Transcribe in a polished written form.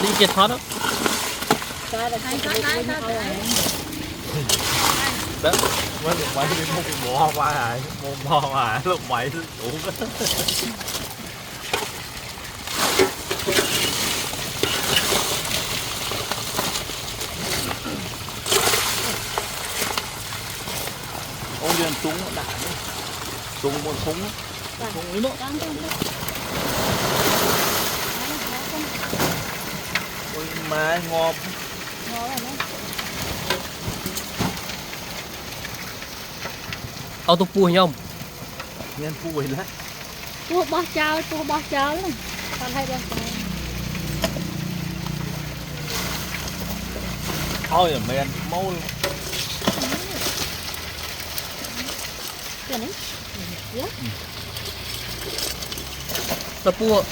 đi chết thoát đó đó mới lục máy đi mua cái bò qua hả mua bò hả lục máy đủ ông điền súng đã súng một súng súng ấy nữa ôi má ngon tục pui không nhân pui lắm tua bó cháo luôn còn hay bên thôi rồi men mau cái này tập pua